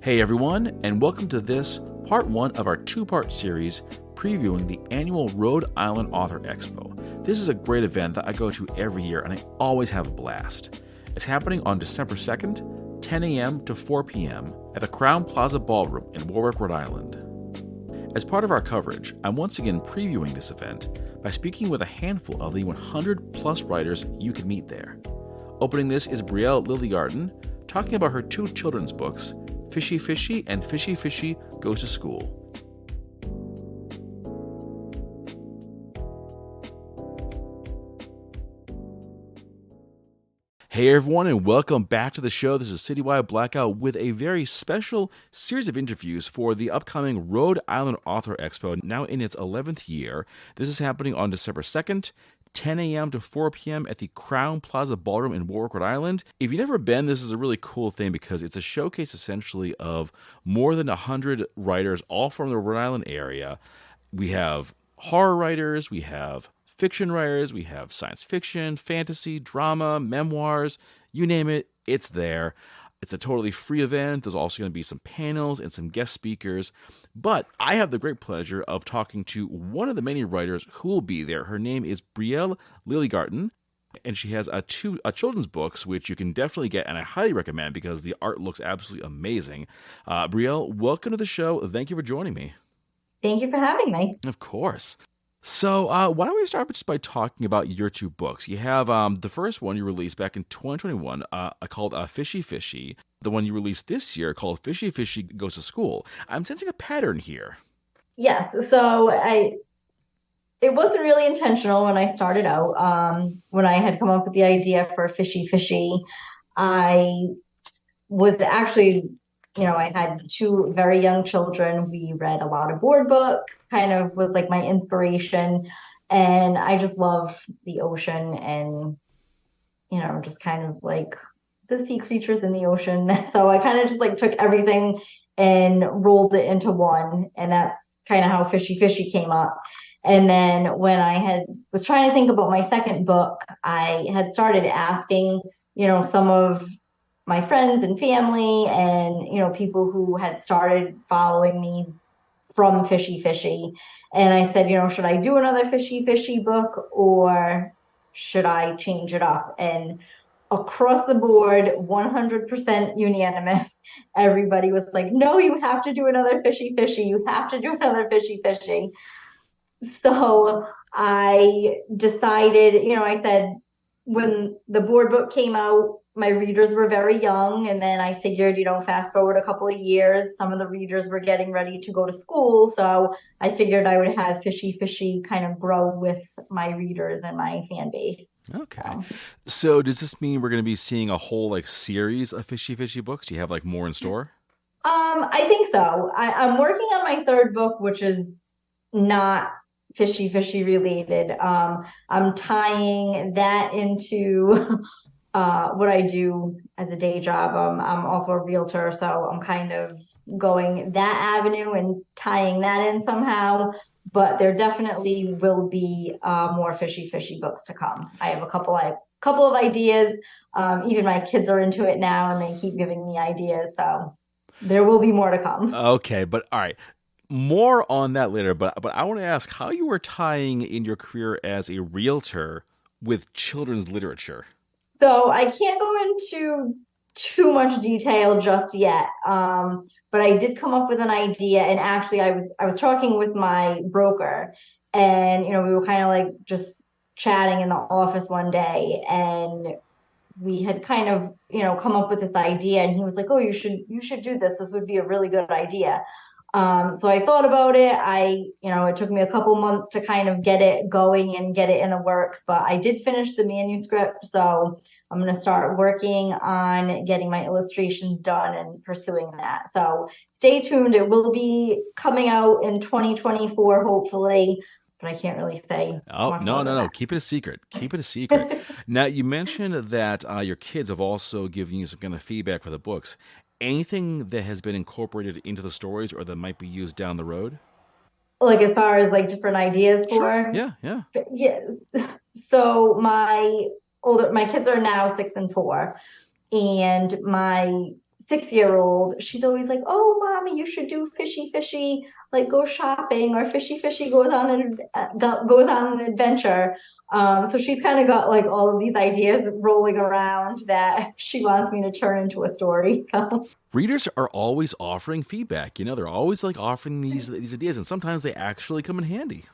Hey everyone, and welcome to this part one of our two-part series previewing the annual Rhode Island Author Expo. This is a great event that I go to every year and I always have a blast. It's happening on December 2nd, 10 a.m. to 4 p.m. at the Crowne Plaza Ballroom in Warwick, Rhode Island. As part of our coverage, I'm once again previewing this event by speaking with a handful of the 100-plus writers you can meet there. Opening this is Brielle Lilygarten, talking about her two children's books, Fishy Fishy and Fishy Fishy Goes to School. Hey everyone, and welcome back to the show. This is Citywide Blackout with a very special series of interviews for the upcoming Rhode Island Author Expo, now in its 11th year. This is happening on December 2nd, 10 a.m. to 4 p.m. at the Crowne Plaza Ballroom in Warwick, Rhode Island. If you've never been, this is a really cool thing because it's a showcase essentially of more than 100 writers, all from the Rhode Island area. We have horror writers, we have fiction writers, we have science fiction, fantasy, drama, memoirs, you name it, it's there. It's a totally free event. There's also going to be some panels and some guest speakers. But I have the great pleasure of talking to one of the many writers who will be there. Her name is Brielle Lilygarten, and she has two children's books, which you can definitely get, and I highly recommend because the art looks absolutely amazing. Brielle, welcome to the show. Thank you for joining me. Thank you for having me. Of course. So why don't we start just by talking about your two books? You have the first one you released back in 2021 called Fishy Fishy. The one you released this year called Fishy Fishy Goes to School. I'm sensing a pattern here. Yes. So it wasn't really intentional when I started out. When I had come up with the idea for Fishy Fishy, I was actually, I had two very young children. We read a lot of board books, kind of was like my inspiration. And I just love the ocean and, just kind of like the sea creatures in the ocean. So I kind of just like took everything and rolled it into one. And that's kind of how Fishy Fishy came up. And then when I was trying to think about my second book, I had started asking, some of my friends and family and, people who had started following me from Fishy Fishy. And I said, should I do another Fishy Fishy book or should I change it up? And across the board, 100% unanimous. Everybody was like, no, you have to do another Fishy Fishy. You have to do another Fishy Fishy. So I decided, I said, when the board book came out, my readers were very young. And then I figured, fast forward a couple of years, some of the readers were getting ready to go to school. So I figured I would have Fishy Fishy kind of grow with my readers and my fan base. Okay. So does this mean we're going to be seeing a whole series of Fishy Fishy books? Do you have more in store? I think so. I'm working on my third book, which is not Fishy Fishy related. I'm tying that into what I do as a day job. I'm also a realtor, so I'm kind of going that avenue and tying that in somehow. But there definitely will be more Fishy Fishy books to come. I have a couple of ideas. Even my kids are into it now, and they keep giving me ideas. So there will be more to come. Okay, but all right. More on that later, but I want to ask how you were tying in your career as a realtor with children's literature. So I can't go into too much detail just yet, but I did come up with an idea. And actually, I was talking with my broker, and we were kind of like just chatting in the office one day, and we had kind of come up with this idea. And he was like, "Oh, you should do this. This would be a really good idea." So I thought about it. It took me a couple months to kind of get it going and get it in the works, but I did finish the manuscript. So I'm going to start working on getting my illustrations done and pursuing that. So stay tuned. It will be coming out in 2024, hopefully, but I can't really say. Oh, no. Keep it a secret. Keep it a secret. Now, you mentioned that your kids have also given you some kind of feedback for the books. Anything that has been incorporated into the stories or that might be used down the road? Like as far as different ideas for? Sure. Yeah. Yes. So my kids are now 6 and 4, and my 6-year-old, she's always like, "Oh, mommy, you should do Fishy Fishy, like go shopping, or Fishy Fishy goes on an adventure." So she's kind of got like all of these ideas rolling around that she wants me to turn into a story. So Readers are always offering feedback. They're always like offering these ideas, and sometimes they actually come in handy.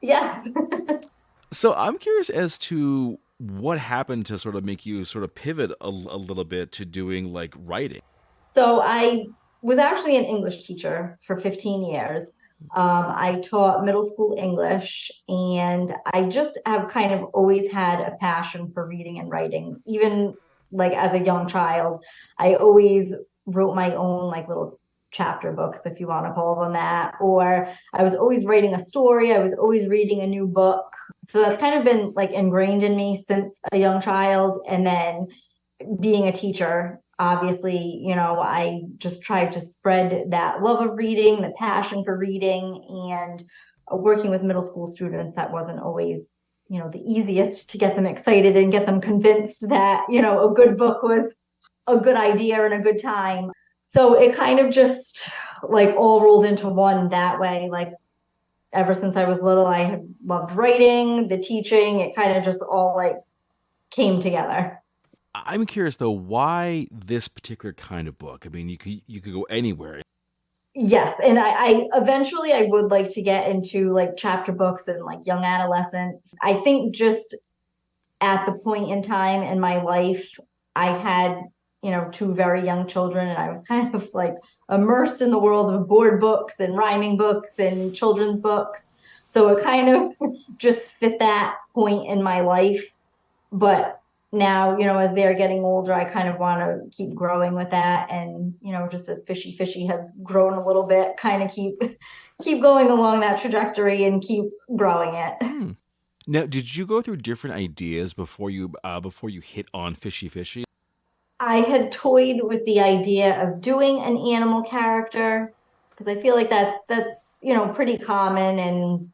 yes. So I'm curious as to what happened to sort of make you sort of pivot a little bit to doing like writing. So I was actually an English teacher for 15 years. I taught middle school English, and I just have kind of always had a passion for reading and writing. Even like as a young child, I always wrote my own like little chapter books, if you want to call them that, or I was always writing a story. I was always reading a new book. So that's kind of been like ingrained in me since a young child. And then being a teacher, obviously, I just tried to spread that love of reading, the passion for reading, and working with middle school students, that wasn't always, the easiest to get them excited and get them convinced that, a good book was a good idea and a good time. So it kind of just like all rolled into one that way. Like ever since I was little, I have loved writing, the teaching, it kind of just all like came together. I'm curious though, why this particular kind of book? I mean, you could go anywhere. Yes, and I eventually I would like to get into like chapter books and like young adolescents. I think just at the point in time in my life, I had, two very young children, and I was kind of like immersed in the world of board books and rhyming books and children's books. So it kind of just fit that point in my life. But now, as they're getting older, I kind of want to keep growing with that. And, just as Fishy Fishy has grown a little bit, kind of keep going along that trajectory and keep growing it. Now, did you go through different ideas before you hit on Fishy Fishy? I had toyed with the idea of doing an animal character because I feel like that's, pretty common. And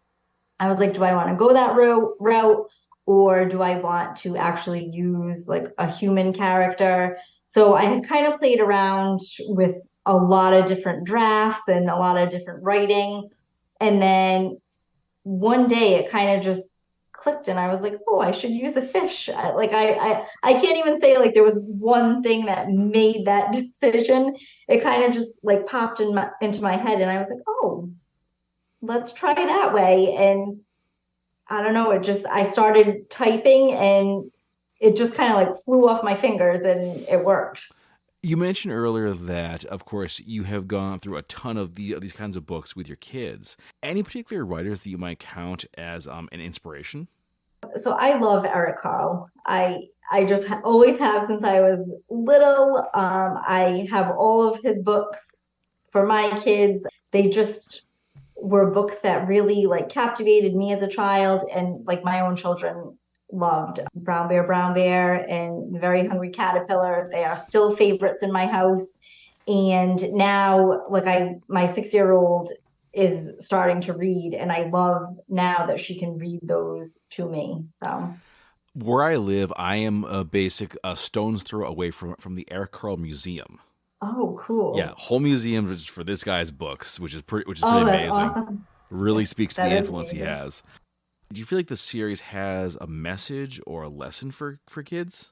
I was like, do I want to go that route, or do I want to actually use like a human character? So I had kind of played around with a lot of different drafts and a lot of different writing. And then one day it kind of just clicked, and I was like, oh, I should use a fish. I can't even say like there was one thing that made that decision. It kind of just like popped into my head, and I was like, oh, let's try that way. And I don't know, I started typing, and it just kind of like flew off my fingers, and it worked. You mentioned earlier that, of course, you have gone through a ton of these kinds of books with your kids. Any particular writers that you might count as an inspiration? So I love Eric Carle. I just always have since I was little. I have all of his books for my kids. They just were books that really like captivated me as a child, and like my own children loved Brown Bear and The Very Hungry Caterpillar. They are still favorites in my house. And now like my 6-year-old is starting to read, and I love now that she can read those to me. So Where I live, I am a basic stone's throw away from the Eric Carle Museum. oh, Yeah, cool. whole museum is for this guy's books, which is pretty Oh, that's amazing. awesome. Really speaks to the That is influence he amazing. has. Do you feel like the series has a message or a lesson for kids?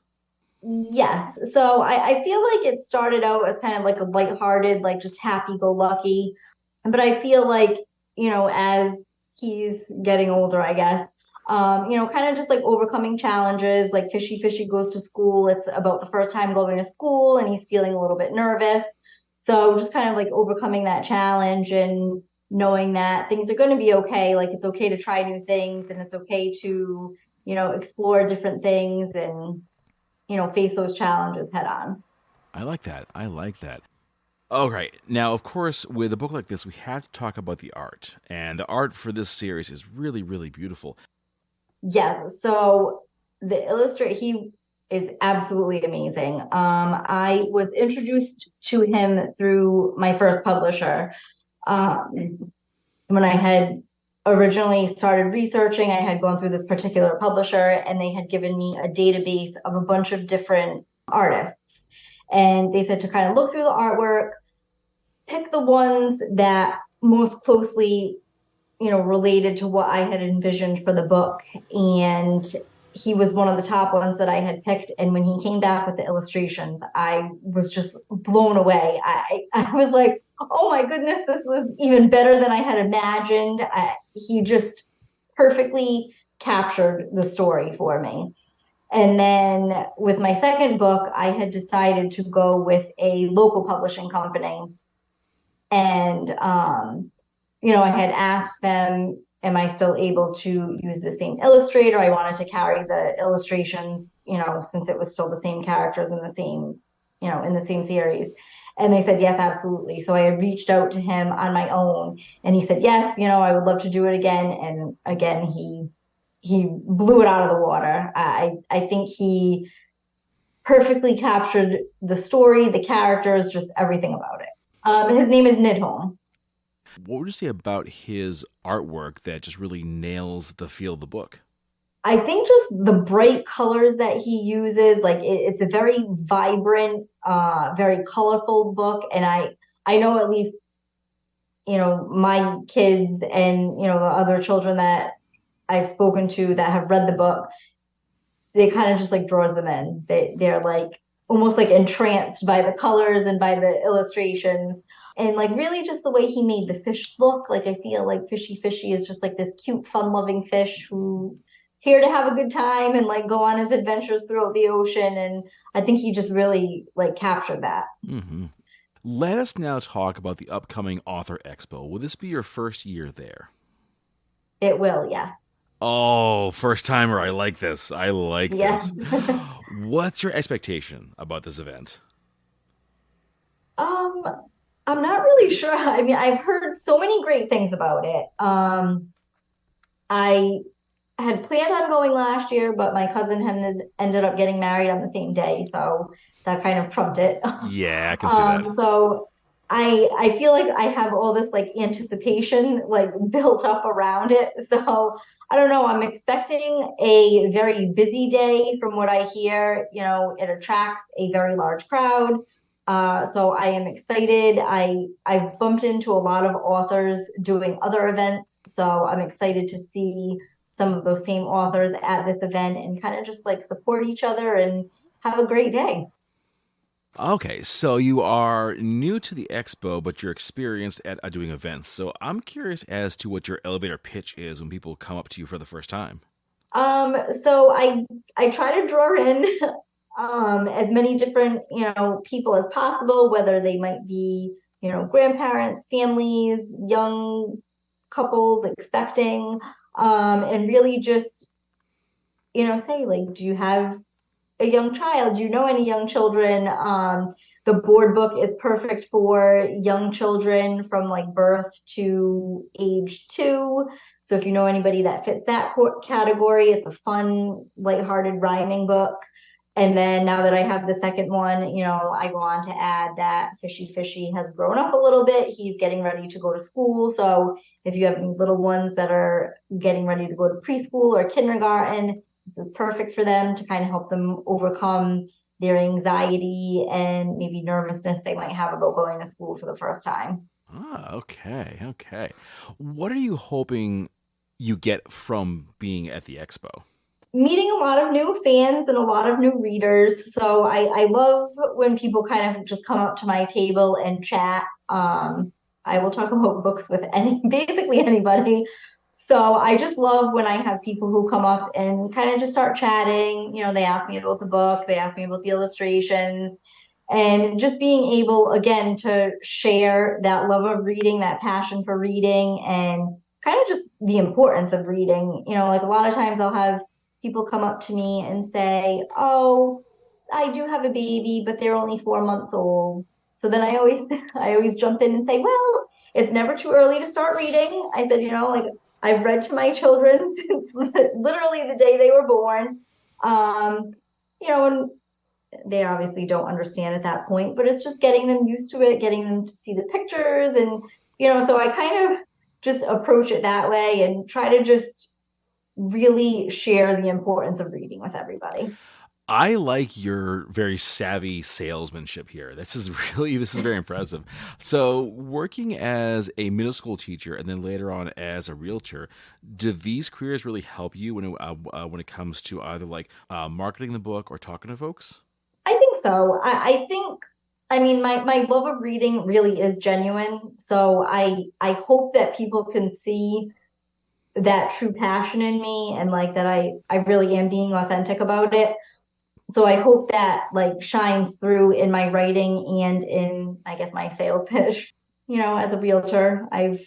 Yes. So I feel like it started out as kind of like a lighthearted, like just happy go lucky. But I feel like, as he's getting older, I guess, kind of just like overcoming challenges, like Fishy Fishy goes to school. It's about the first time going to school, and he's feeling a little bit nervous. So just kind of like overcoming that challenge and knowing that things are going to be okay. Like it's okay to try new things, and it's okay to, explore different things and, face those challenges head on. I like that. I like that. All right. Now, of course, with a book like this, we have to talk about the art. And the art for this series is really, really beautiful. Yes. So the illustrator, he is absolutely amazing. I was introduced to him through my first publisher. When I had originally started researching, I had gone through this particular publisher, and they had given me a database of a bunch of different artists. And they said to kind of look through the artwork, pick the ones that most closely, related to what I had envisioned for the book. And he was one of the top ones that I had picked. And when he came back with the illustrations, I was just blown away. I was like, oh my goodness, this was even better than I had imagined. He just perfectly captured the story for me. And then with my second book, I had decided to go with a local publishing company. And, I had asked them, am I still able to use the same illustrator? I wanted to carry the illustrations, since it was still the same characters in the same, in the same series. And they said, yes, absolutely. So I had reached out to him on my own and he said, yes, I would love to do it again. And again, he blew it out of the water. I think he perfectly captured the story, the characters, just everything about it. His name is Nidholm. What would you say about his artwork that just really nails the feel of the book? I think just the bright colors that he uses, like it's a very vibrant, very colorful book. And I know at least, my kids and, the other children that I've spoken to that have read the book, they kind of just like draws them in. They're like almost like entranced by the colors and by the illustrations. And like really just the way he made the fish look. Like I feel like Fishy Fishy is just like this cute, fun-loving fish who here to have a good time and like go on his adventures throughout the ocean. And I think he just really like captured that. Mm-hmm. Let us now talk about the upcoming Author Expo. Will this be your first year there? It will, yeah. Oh, first timer. I like this. I like Yeah. this. What's your expectation about this event? um, I'm not really sure. I mean, I've heard so many great things about it. I had planned on going last year, but my cousin had ended up getting married on the same day, so that kind of trumped it. Yeah, I can see that. So I feel like I have all this like anticipation like built up around it. So I don't know. I'm expecting a very busy day from what I hear. It attracts a very large crowd. So I am excited. I've bumped into a lot of authors doing other events, so I'm excited to see some of those same authors at this event and kind of just like support each other and have a great day. Okay, so you are new to the expo, but you're experienced at doing events. So I'm curious as to what your elevator pitch is when people come up to you for the first time. So I try to draw in as many different, people as possible, whether they might be, grandparents, families, young couples expecting, and really just, say like, do you have a young child? Do you know any young children? The board book is perfect for young children from like birth to age 2. So if you know anybody that fits that category, it's a fun, lighthearted rhyming book. And then now that I have the second one, I go on to add that Fishy Fishy has grown up a little bit. He's getting ready to go to school. So if you have any little ones that are getting ready to go to preschool or kindergarten, this is perfect for them to kind of help them overcome their anxiety and maybe nervousness they might have about going to school for the first time. Ah, okay, okay. What are you hoping you get from being at the expo? Meeting a lot of new fans and a lot of new readers. So I love when people kind of just come up to my table and chat. I will talk about books with basically anybody. So I just love when I have people who come up and kind of just start chatting. They ask me about the book, they ask me about the illustrations, and just being able, again, to share that love of reading, that passion for reading, and kind of just the importance of reading. Like a lot of times I'll have people come up to me and say, oh, I do have a baby, but they're only 4 months old. So then I always, I always jump in and say, well, it's never too early to start reading. I said, like I've read to my children since literally the day they were born. Um, and they obviously don't understand at that point, but it's just getting them used to it, getting them to see the pictures. And, so I kind of just approach it that way and try to just really share the importance of reading with everybody. I like your very savvy salesmanship here. This is very impressive. So, working as a middle school teacher and then later on as a realtor, do these careers really help you when it comes to either like marketing the book or talking to folks? I think so. I think, I mean, my love of reading really is genuine. So I hope that people can see that true passion in me and like that I really am being authentic about it. So I hope that like shines through in my writing and in, I guess, my sales pitch. As a realtor, I've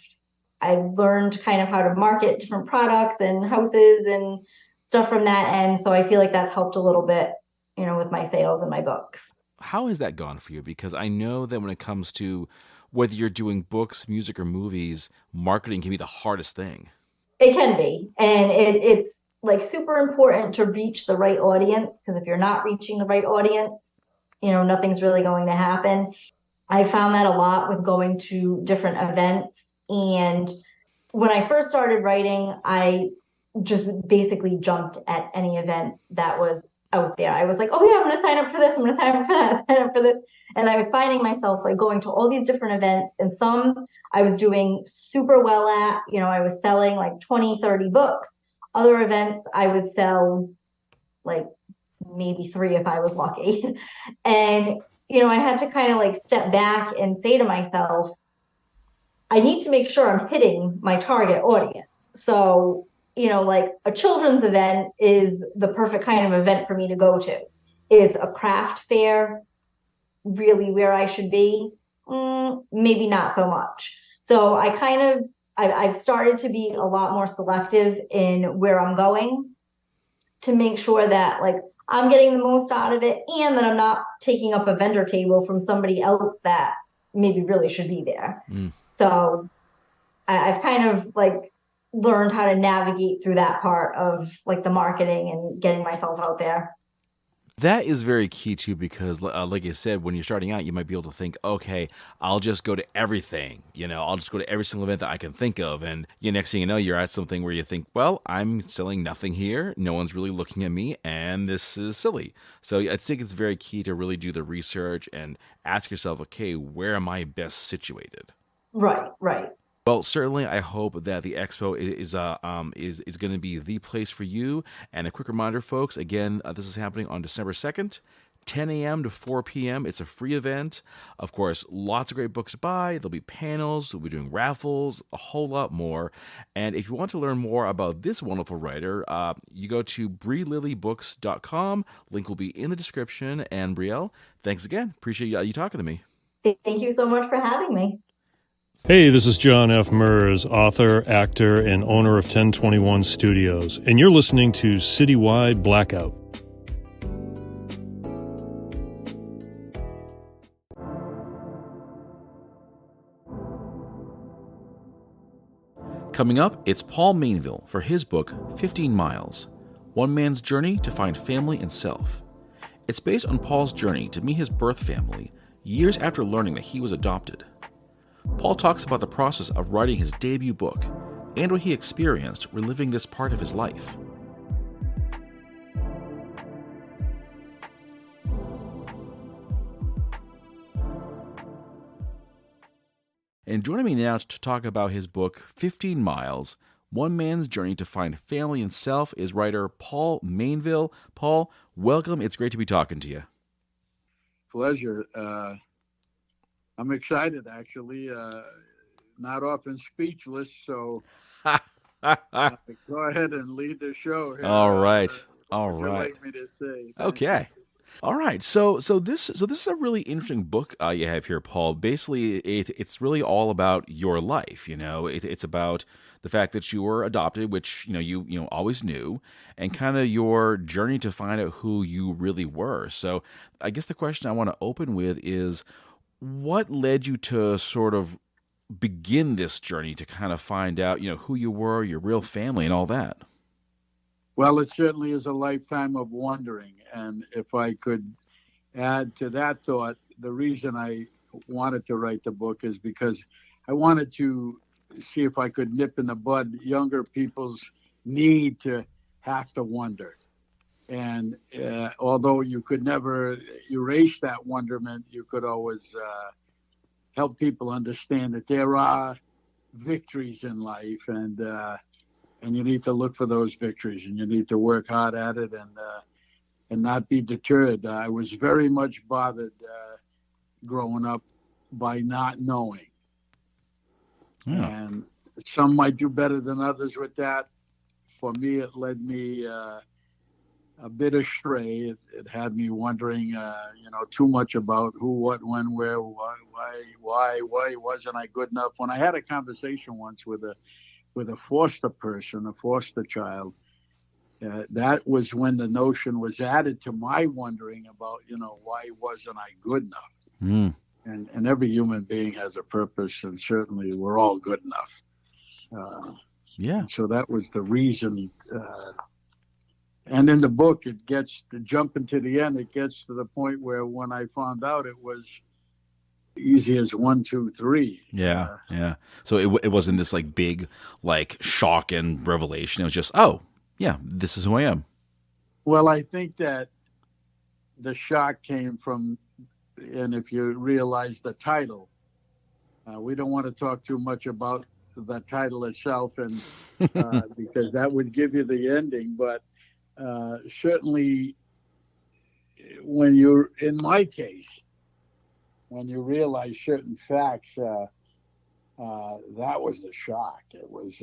learned kind of how to market different products and houses and stuff from that end. So I feel like that's helped a little bit, with my sales and my books. How has that gone for you? Because I know that when it comes to whether you're doing books, music, or movies, marketing can be the hardest thing. It can be. And it's like super important to reach the right audience because if you're not reaching the right audience, nothing's really going to happen. I found that a lot with going to different events. And when I first started writing, I just basically jumped at any event that was out there. I was like, oh yeah, I'm going to sign up for this. I'm going to sign up for that, sign up for this. And I was finding myself like going to all these different events, and some I was doing super well at. I was selling like 20, 30 books. Other events I would sell like maybe three if I was lucky. And, I had to kind of like step back and say to myself, I need to make sure I'm hitting my target audience. So, like a children's event is the perfect kind of event for me to go to. Is a craft fair really where I should be? Maybe not so much. So I've started to be a lot more selective in where I'm going to make sure that like I'm getting the most out of it and that I'm not taking up a vendor table from somebody else that maybe really should be there. So I've kind of like learned how to navigate through that part of like the marketing and getting myself out there. That is very key too, because, like you said, when you're starting out, you might be able to think, okay, I'll just go to everything. I'll just go to every single event that I can think of. And next thing you know, you're at something where you think, well, I'm selling nothing here. No one's really looking at me, and this is silly. So I think it's very key to really do the research and ask yourself, okay, where am I best situated? Right, right. Well, certainly, I hope that the expo is going to be the place for you. And a quick reminder, folks, again, this is happening on December 2nd, 10 a.m. to 4 p.m. It's a free event. Of course, lots of great books to buy. There'll be panels. We'll be doing raffles, a whole lot more. And if you want to learn more about this wonderful writer, you go to briellilybooks.com. Link will be in the description. And Brielle, thanks again. Appreciate you talking to me. Thank you so much for having me. Hey, this is John F. Mers, author, actor, and owner of 1021 Studios, and you're listening to Citywide Blackout. Coming up, it's Paul Mainville for his book, 15 Miles, One Man's Journey to Find Family and Self. It's based on Paul's journey to meet his birth family years after learning that he was adopted. Paul talks about the process of writing his debut book and what he experienced reliving this part of his life. And joining me now to talk about his book, 15 Miles, One Man's Journey to Find Family and Self, is writer Paul Mainville. Paul, welcome. It's great to be talking to you. Pleasure. I'm excited, actually. Not often speechless, so go ahead and lead the show here. All right. All right. What would you like me to say? Okay. All right. So this is a really interesting book you have here, Paul. Basically, it's really all about your life. It's about the fact that you were adopted, which you always knew, and kind of your journey to find out who you really were. So I guess the question I want to open with is, what led you to sort of begin this journey to kind of find out, who you were, your real family, and all that? Well, it certainly is a lifetime of wondering. And if I could add to that thought, the reason I wanted to write the book is because I wanted to see if I could nip in the bud younger people's need to have to wonder. And although you could never erase that wonderment, you could always help people understand that there are victories in life, and you need to look for those victories, and you need to work hard at it, and not be deterred. I was very much bothered growing up by not knowing. Yeah. And some might do better than others with that. For me, it led me a bit astray. It had me wondering, too much about who, what, when, where, why wasn't I good enough? When I had a conversation once with a foster person, a foster child, that was when the notion was added to my wondering about, why wasn't I good enough? Mm. And every human being has a purpose, and certainly we're all good enough. Yeah. So that was the reason. And in the book, it gets to jumping to the end. It gets to the point where when I found out, it was easy as 1, 2, 3. Yeah. Yeah. So it wasn't this like big like shock and revelation. It was just, oh yeah, this is who I am. Well, I think that the shock came from, and if you realize the title, we don't want to talk too much about the title itself, and because that would give you the ending. But certainly, when you're, in my case, when you realize certain facts, that was a shock. It was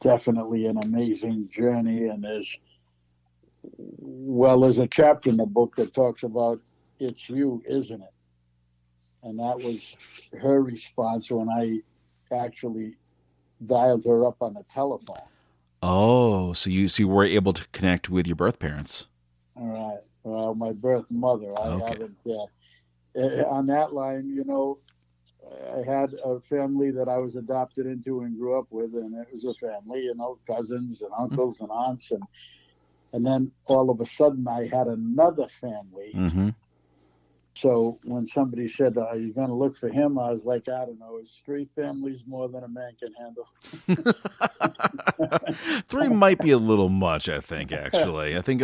definitely an amazing journey, and there's a chapter in the book that talks about "It's you, isn't it?" And that was her response when I actually dialed her up on the telephone. Oh, so you were able to connect with your birth parents. All right. Well, my birth mother. I haven't. On that line, I had a family that I was adopted into and grew up with, and it was a family, cousins and uncles and aunts, and then all of a sudden I had another family. Mm-hmm. So when somebody said, "Are you going to look for him?" I was like, I don't know. It's 3 families more than a man can handle. 3 might be a little much, I think. Actually, I think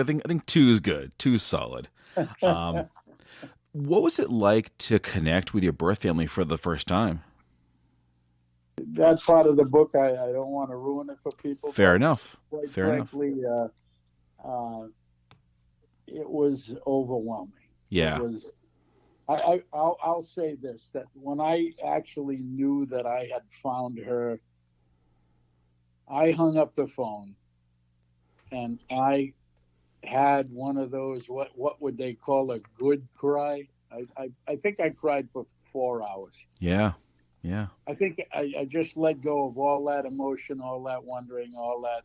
2 is good. 2 is solid. What was it like to connect with your birth family for the first time? That part of the book, I don't want to ruin it for people. Fair enough. Quite Fair frankly, it was overwhelming. Yeah. It was. I'll say this, that when I actually knew that I had found her, I hung up the phone and I had one of those, what would they call a good cry? I think I cried for 4 hours. Yeah. Yeah. I think I just let go of all that emotion, all that wondering, all that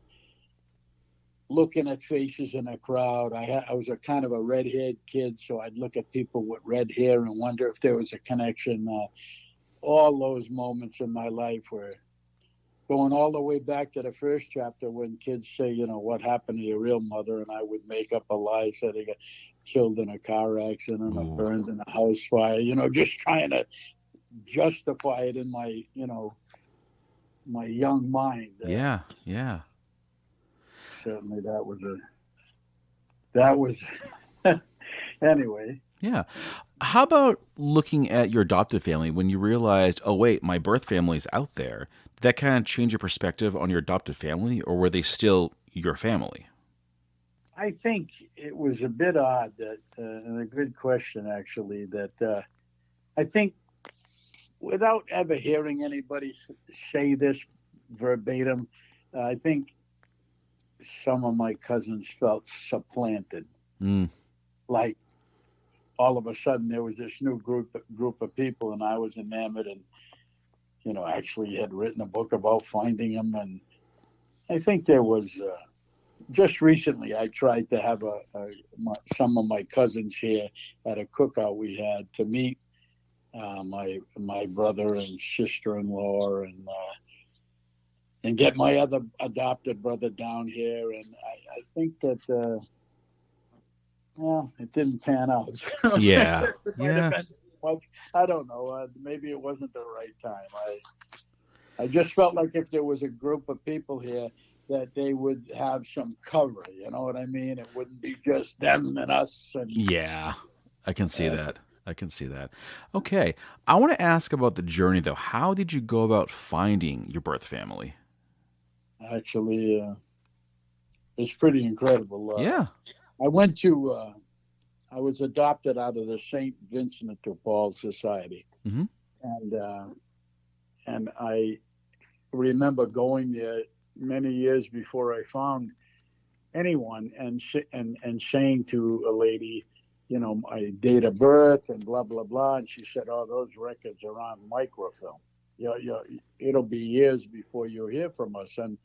looking at faces in a crowd. I was a kind of a red-haired kid, so I'd look at people with red hair and wonder if there was a connection. All those moments in my life were going all the way back to the first chapter when kids say, what happened to your real mother? And I would make up a lie, say they got killed in a car accident or burned in a house fire, just trying to justify it in my, my young mind. Yeah. Yeah. Certainly that was anyway. Yeah. How about looking at your adopted family when you realized, oh, wait, my birth family's out there? Did that kind of change your perspective on your adopted family, or were they still your family? I think it was a bit odd that, and a good question, actually, that I think without ever hearing anybody say this verbatim, I think some of my cousins felt supplanted. Like all of a sudden there was this new group of people, and I was enamored, and actually had written a book about finding them. And I think there was just recently I tried to have some of my cousins here at a cookout we had to meet my brother and sister-in-law, and get my other adopted brother down here. And I think that, it didn't pan out. Yeah. I don't know. Maybe it wasn't the right time. I just felt like if there was a group of people here that they would have some cover. You know what I mean? It wouldn't be just them and us. And Yeah, I can see that. I can see that. Okay. I want to ask about the journey, though. How did you go about finding your birth family? actually, it's pretty incredible. Yeah. I went to. I was adopted out of the St. Vincent de Paul Society, Mm-hmm. and I remember going there many years before I found anyone, and saying to a lady, you know, my date of birth and blah blah blah, and she said, "Oh, those records are on microfilm. It'll be years before you hear from us." And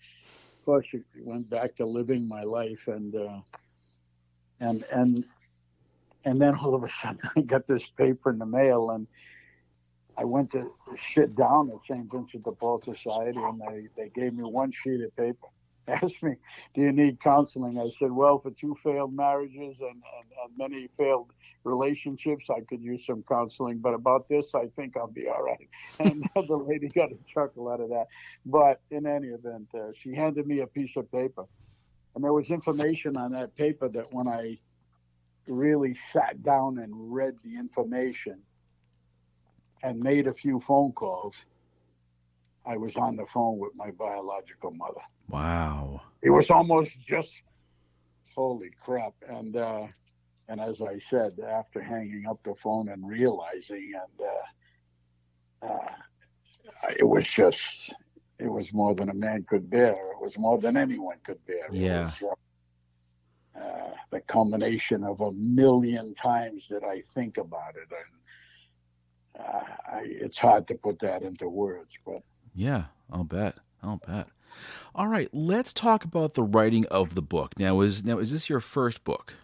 of course, she went back to living my life, and then all of a sudden, I got this paper in the mail, and I went to sit down at St. Vincent de Paul Society, and they gave me one sheet of paper. Asked me, "Do you need counseling?" I said, "Well, for 2 failed marriages and many failed relationships, I could use some counseling. But about this, I think I'll be all right." And the lady got a chuckle out of that. But in any event, she handed me a piece of paper. And there was information on that paper that when I really sat down and read the information and made a few phone calls, I was on the phone with my biological mother. Wow. It was almost just, holy crap. And as I said, after hanging up the phone and realizing, it was more than a man could bear. It was more than anyone could bear. Yeah. It was, the culmination of a million times that I think about it. And it's hard to put that into words, but. Yeah, I'll bet. All right, let's talk about the writing of the book. Now is this your first book?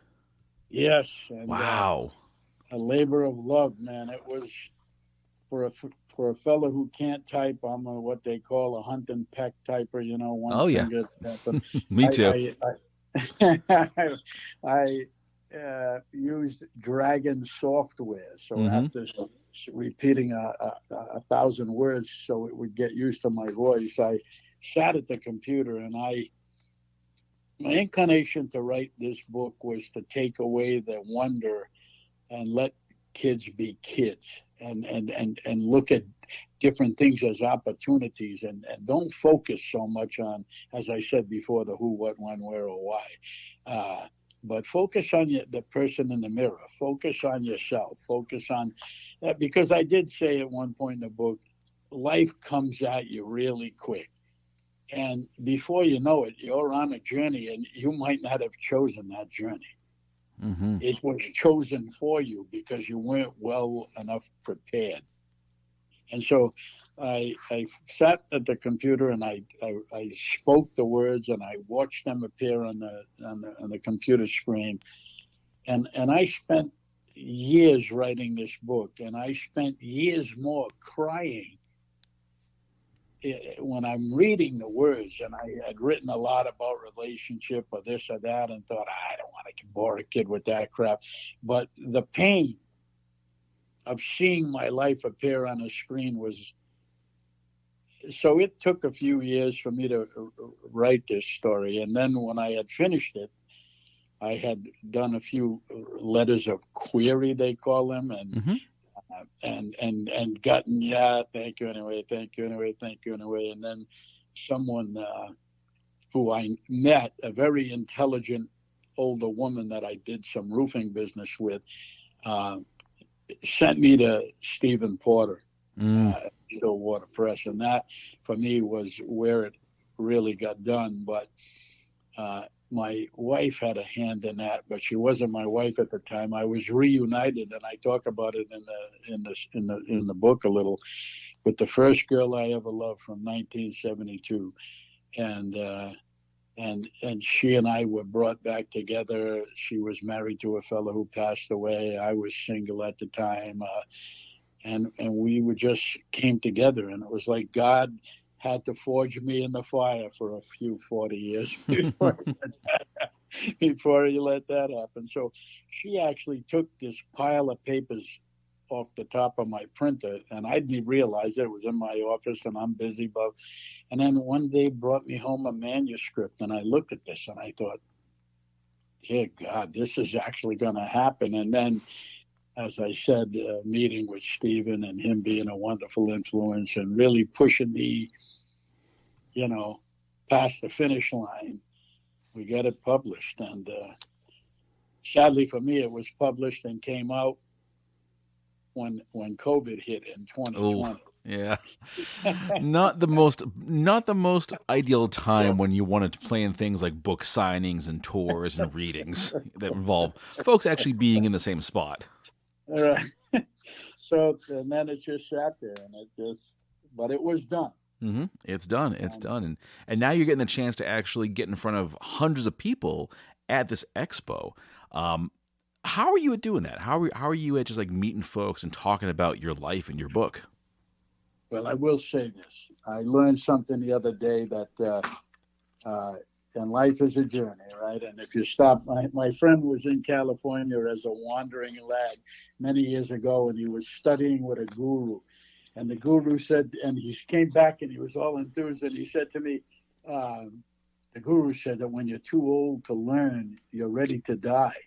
Yes. And, wow. A labor of love, man. It was for a fellow who can't type. I'm what they call a hunt and peck typer. You know, one finger. Yeah. Me too. I used Dragon software, so after repeating a 1,000 words, so it would get used to my voice, I sat at the computer, and my inclination to write this book was to take away the wonder and let kids be kids, and look at different things as opportunities, and don't focus so much on, as I said before, the who, what, when, where, or why. But focus on the person in the mirror. Focus on yourself. Focus on that, because I did say at one point in the book, life comes at you really quick. And before you know it, you're on a journey, and you might not have chosen that journey. Mm-hmm. It was chosen for you because you weren't well enough prepared. And so I sat at the computer, and I spoke the words, and I watched them appear on the computer screen. And I spent years writing this book, and I spent years more crying when I'm reading the words. And I had written a lot about relationship or this or that, and thought, I don't want to bore a kid with that crap. But the pain of seeing my life appear on a screen was, so it took a few years for me to write this story. And then when I had finished it, I had done a few letters of query, they call them, and and gotten, thank you anyway, and then someone who I met, a very intelligent older woman that I did some roofing business with, sent me to Stephen Porter, Stillwater Press, and that for me was where it really got done. But my wife had a hand in that, but she wasn't my wife at the time. I was reunited, and I talk about it in the book a little, with the first girl I ever loved from 1972, and she and I were brought back together. She was married to a fellow who passed away. I was single at the time, and we just came together, and it was like God had to forge me in the fire for a few 40 years before he let that happen. So she actually took this pile of papers off the top of my printer, and I didn't realize it was in my office, and I'm busy. And then one day brought me home a manuscript, and I looked at this, and I thought, dear God, this is actually going to happen. And then, as I said, meeting with Stephen and him being a wonderful influence and really pushing me, past the finish line, we got it published. And sadly for me, it was published and came out when COVID hit in 2020. Oh, yeah. Not the most ideal time when you wanted to plan things like book signings and tours and readings that involve folks actually being in the same spot. Right. So, and then it just sat there, but it was done. Mm-hmm. It's done. And now you're getting the chance to actually get in front of hundreds of people at this expo. How are you at doing that? How are you at just like meeting folks and talking about your life and your book? Well, I will say this. I learned something the other day that and life is a journey, right? And if you stop, my friend was in California as a wandering lad many years ago, and he was studying with a guru. And the guru said, and he came back and he was all enthused, and he said to me, the guru said that when you're too old to learn, you're ready to die.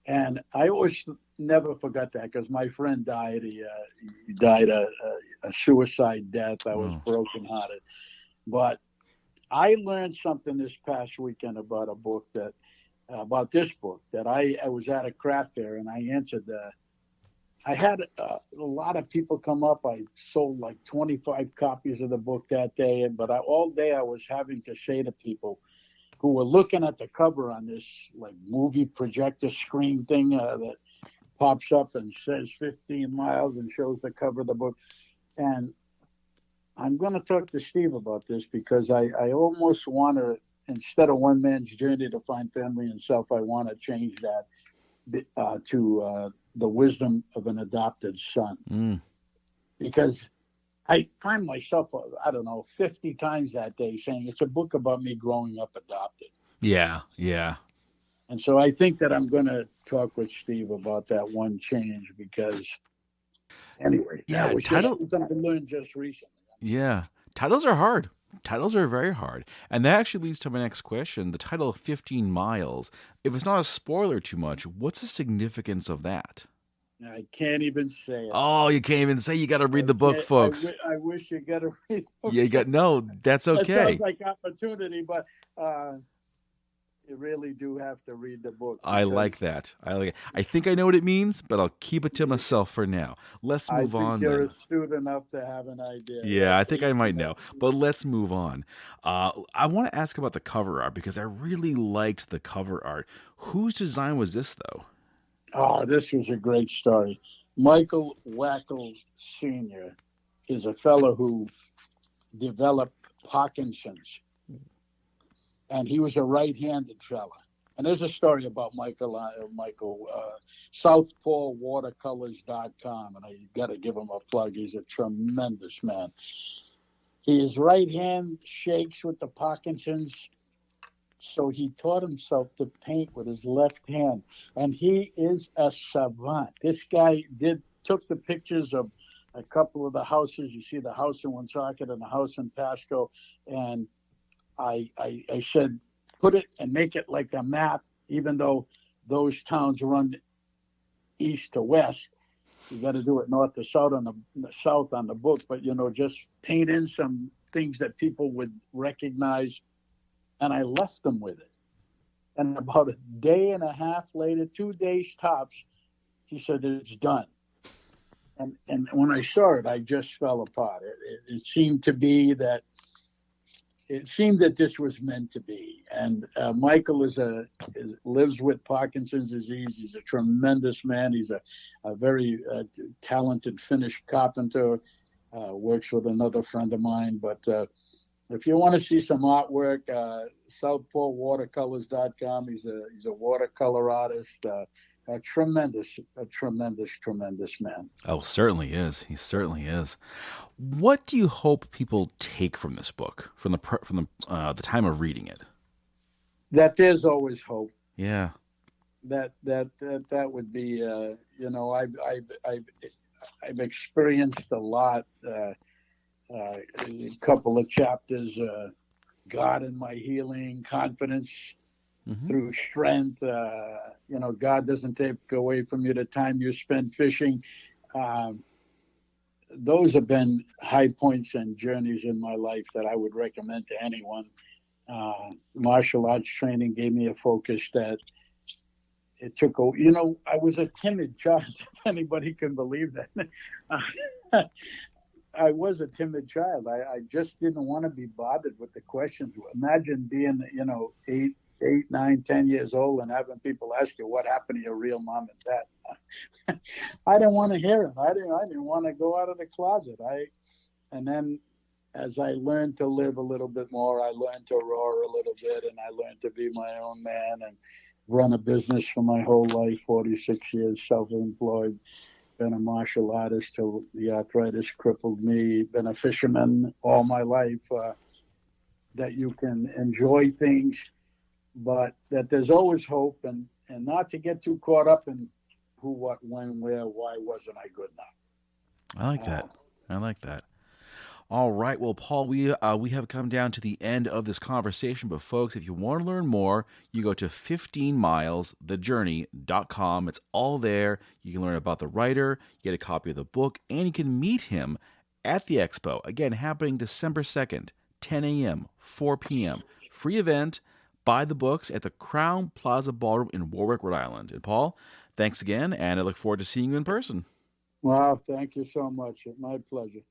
And I always never forgot that, because my friend died. He died a suicide death. I was brokenhearted. But I learned something this past weekend about about this book that I was at a craft fair, and I answered I had a lot of people come up. I sold like 25 copies of the book that day. But all day I was having to say to people who were looking at the cover on this like movie projector screen thing that pops up and says 15 miles and shows the cover of the book. And I'm going to talk to Steve about this, because I almost want to, instead of one man's journey to find family and self, I want to change that to the wisdom of an adopted son. Because I find myself, 50 times that day saying it's a book about me growing up adopted. Yeah. And so I think that I'm going to talk with Steve about that one change, because anyway, yeah, something I learned just recently. Yeah. Titles are hard. Titles are very hard. And that actually leads to my next question. The title 15 Miles, if it's not a spoiler too much, what's the significance of that? I can't even say it. Oh, you can't even say. You got to read the book, folks. I wish you got to read the book. Yeah, that's okay. That sounds like opportunity, but you really do have to read the book. I like that. I think I know what it means, but I'll keep it to myself for now. Let's move on. I think you're astute enough to have an idea. Yeah, I think I might know, but let's move on. I want to ask about the cover art, because I really liked the cover art. Whose design was this, though? Oh, this was a great story. Michael Wackel Sr. is a fellow who developed Parkinson's. And he was a right-handed fella. And there's a story about Michael, southpolewatercolors.com, and I got to give him a plug. He's a tremendous man. His right hand shakes with the Parkinson's, so he taught himself to paint with his left hand. And he is a savant. This guy took the pictures of a couple of the houses. You see the house in Woonsocket and the house in Pasco, and I said, put it and make it like a map, even though those towns run east to west. You got to do it north to south on the book, but just paint in some things that people would recognize. And I left them with it. And about a day and a half later, 2 days tops, he said, it's done. And when I saw it, I just fell apart. It seemed that this was meant to be. And Michael lives with Parkinson's disease. He's a tremendous man. He's a very talented Finnish carpenter, works with another friend of mine. But if you want to see some artwork, southpolewatercolors.com. He's a watercolor artist, a tremendous man. Oh, certainly is. He certainly is. What do you hope people take from this book, from the time of reading it? That there's always hope. Yeah. that would be, I've experienced a lot. A couple of chapters, God in my healing, confidence through strength. God doesn't take away from you the time you spend fishing. Those have been high points and journeys in my life that I would recommend to anyone. Martial arts training gave me a focus that it took. I was a timid child, if anybody can believe that. I was a timid child. I just didn't want to be bothered with the questions. Imagine being, 8, 9, 10 years old and having people ask you what happened to your real mom and dad. I didn't want to hear it. I didn't want to go out of the closet. And then as I learned to live a little bit more, I learned to roar a little bit, and I learned to be my own man and run a business for my whole life, 46 years, self-employed. Been a martial artist till the arthritis crippled me. Been a fisherman all my life. That you can enjoy things, but that there's always hope, and not to get too caught up in who, what, when, where, why wasn't I good enough. I like that. I like that. All right. Well, Paul, we have come down to the end of this conversation. But, folks, if you want to learn more, you go to 15milesthejourney.com. It's all there. You can learn about the writer, get a copy of the book, and you can meet him at the expo. Again, happening December 2nd, 10 a.m., 4 p.m. Free event. Buy the books at the Crown Plaza Ballroom in Warwick, Rhode Island. And, Paul, thanks again, and I look forward to seeing you in person. Wow, thank you so much. My pleasure.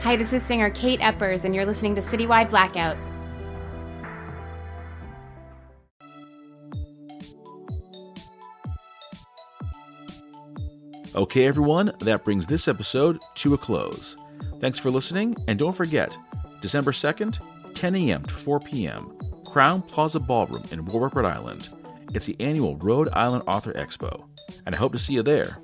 Hi, this is singer Kate Eppers, and you're listening to Citywide Blackout. Okay, everyone, that brings this episode to a close. Thanks for listening, and don't forget, December 2nd, 10 a.m. to 4 p.m., Crown Plaza Ballroom in Warwick, Rhode Island. It's the annual Rhode Island Author Expo, and I hope to see you there.